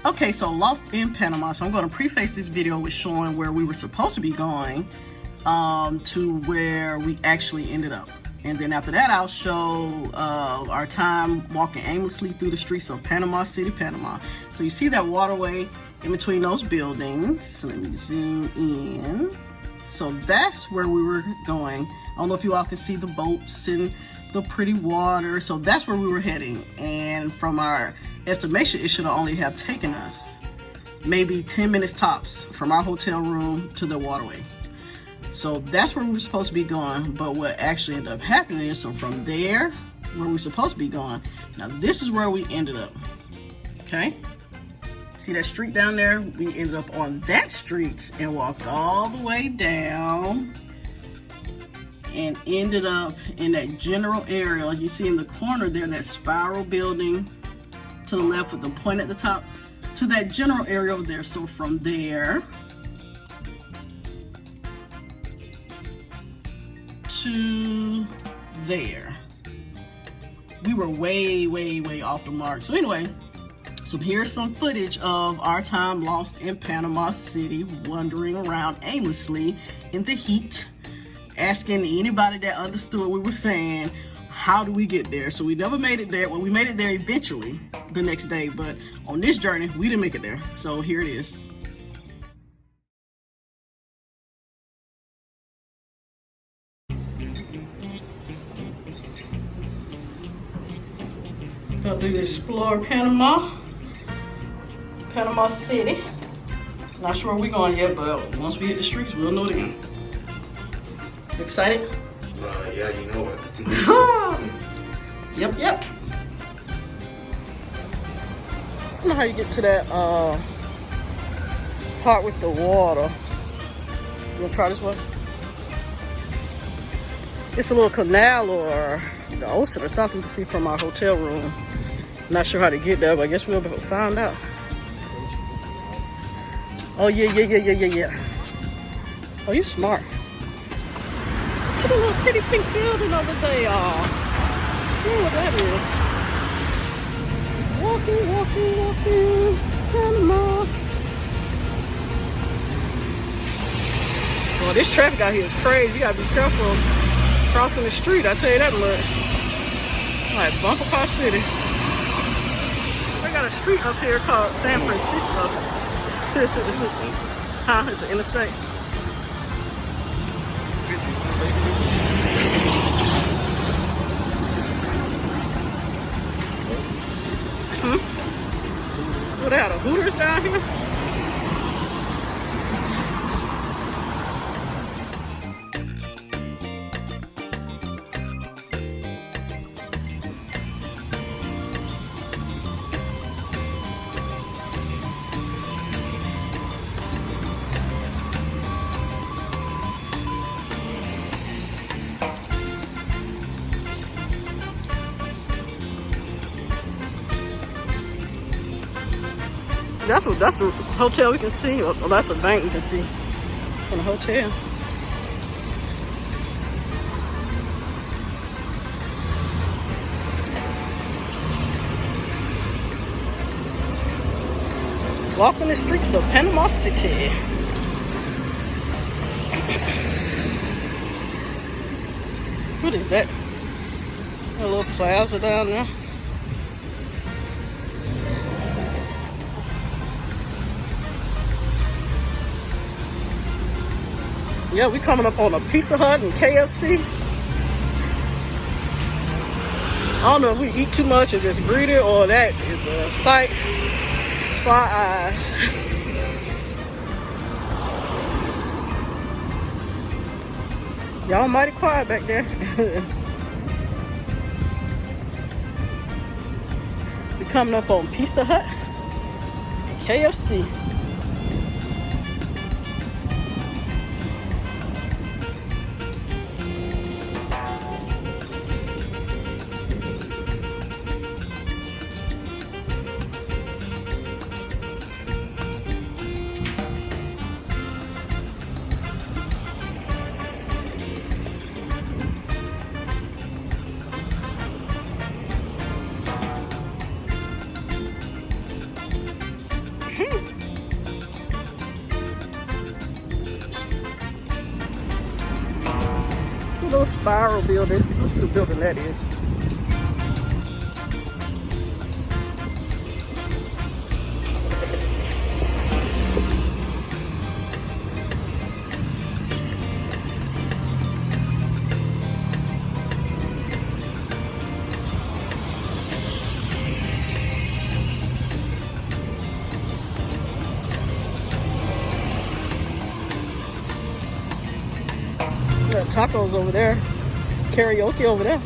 Okay, so lost in Panama. So I'm going to preface this video with showing where we were supposed to be going to where we actually ended up. And then after that, I'll show our time walking aimlessly through the streets of Panama City, Panama. So you see that waterway in between those buildings. Let me zoom in. So that's where we were going. I don't know if you all can see the boats and the pretty water. So that's where we were heading. And from our estimation, it should only have taken us maybe 10 minutes tops from our hotel room to the waterway. So that's where we were supposed to be going. But what actually ended up happening is, so from there, where we were supposed to be going, now this is where we ended up. Okay? See that street down there? We ended up on that street and walked all the way down and ended up in that general area. You see in the corner there, that spiral building to the left with the point at the top, to that general area over there. So from there to there, we were way off the mark. So anyway, so here's some footage of our time lost in Panama City, wandering around aimlessly in the heat, asking anybody that understood what we were saying, how do we get there? So we never made it there. Well, we made it there eventually the next day, but on this journey, we didn't make it there. So here it is. About to explore Panama City. Not sure where we're going yet, but once we hit the streets, we'll know it again. Excited? Yeah, you know it. Yep. I don't know how you get to that part with the water. You wanna try this one? It's a little canal or the ocean or something you can see from our hotel room. Not sure how to get there, but I guess we'll find out. Oh yeah. Oh, you smart. Look at a little pretty pink building over there, y'all. See what that is. Walking, Panama. Well, this traffic out here is crazy. You gotta be careful crossing the street, I tell you that much. Like Bumper Car City. They got a street up here called San Francisco. Huh? It's an interstate. What, they had a Hooters down here? That's the hotel we can see. Well, that's a bank we can see from the hotel. Walking the streets of Panama City. What is that? A little plaza down there. Yeah, we coming up on a Pizza Hut and KFC. I don't know if we eat too much or just greedy, or that is a sight for our eyes. Y'all mighty quiet back there. We coming up on Pizza Hut and KFC. spiral building. Let's see the building that is. Got tacos over there, karaoke over there.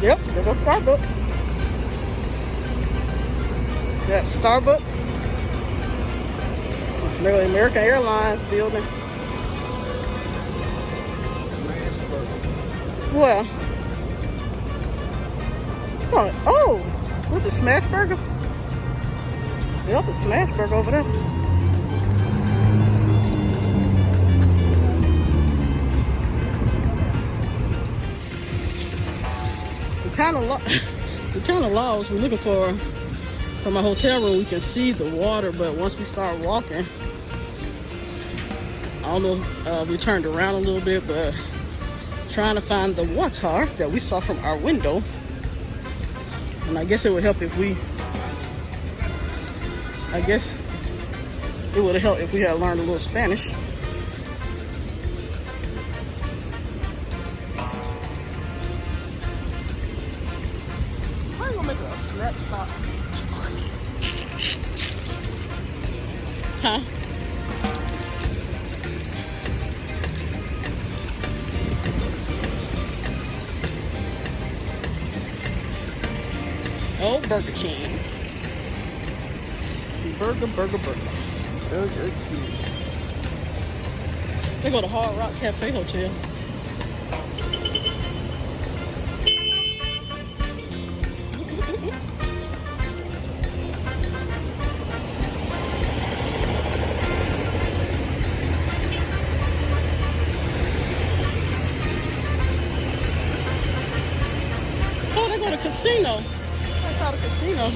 Yep, there goes Starbucks. Got Starbucks. There's the American Airlines building. Well, oh, what's a Smash Burger? Yep, a Smash Burger over there. We kind of lost. We're looking for from our hotel room. We can see the water, but once we start walking, I don't know. We turned around a little bit, but trying to find the water that we saw from our window. And I guess it would help if we. I guess it would have helped if we had learned a little Spanish. Stop. Huh? Oh, Burger King. Burger. Burger King. They go to Hard Rock Cafe Hotel. Casino. I saw the casino.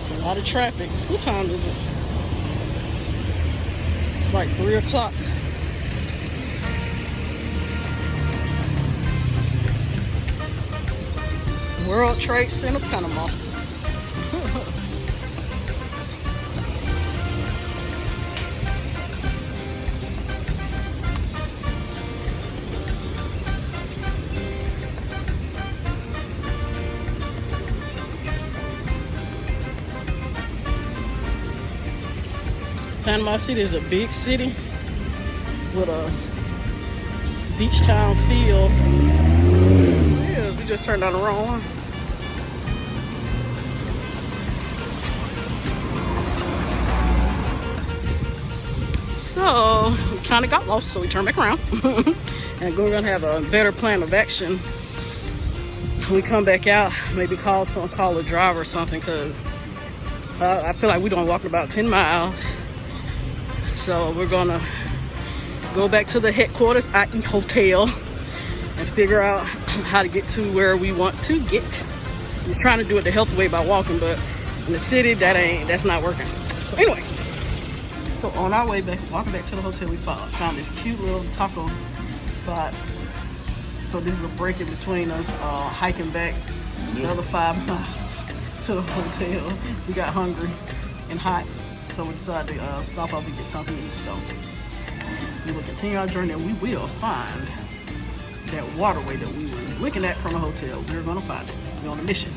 It's a lot of traffic. What time is it? It's like 3 o'clock. World Trade Center, Panama. Panama City is a big city with a beach town feel. Yeah, we just turned on the wrong one. So we kind of got lost, so we turned back around. And we're gonna have a better plan of action when we come back out. Maybe call a driver or something, because I feel like we're gonna walk about 10 miles. So we're gonna go back to the headquarters, i.e. hotel, and figure out how to get to where we want to get. We're trying to do it the healthy way by walking, but in the city, that's not working. So anyway, so on our way back, walking back to the hotel, we found this cute little taco spot. So this is a break in between us hiking back another 5 miles to the hotel. We got hungry and hot, so we decided to stop off and get something to eat. So we will continue our journey, and we will find that waterway that we were looking at from the hotel. We're gonna find it. We're on a mission.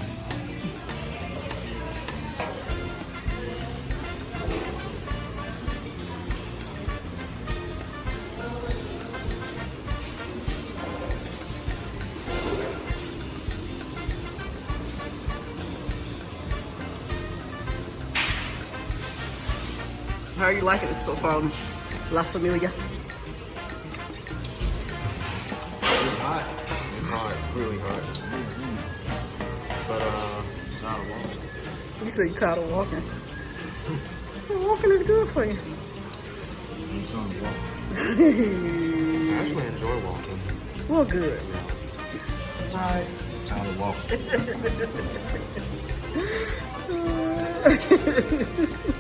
How are you liking it so far, La Familia? It's hot. It's hot. Really hot. But, tired of walking. You say you're tired of walking. Well, walking is good for you. I'm trying to walk. I actually enjoy walking. Well, good. Tired. Tired of walking.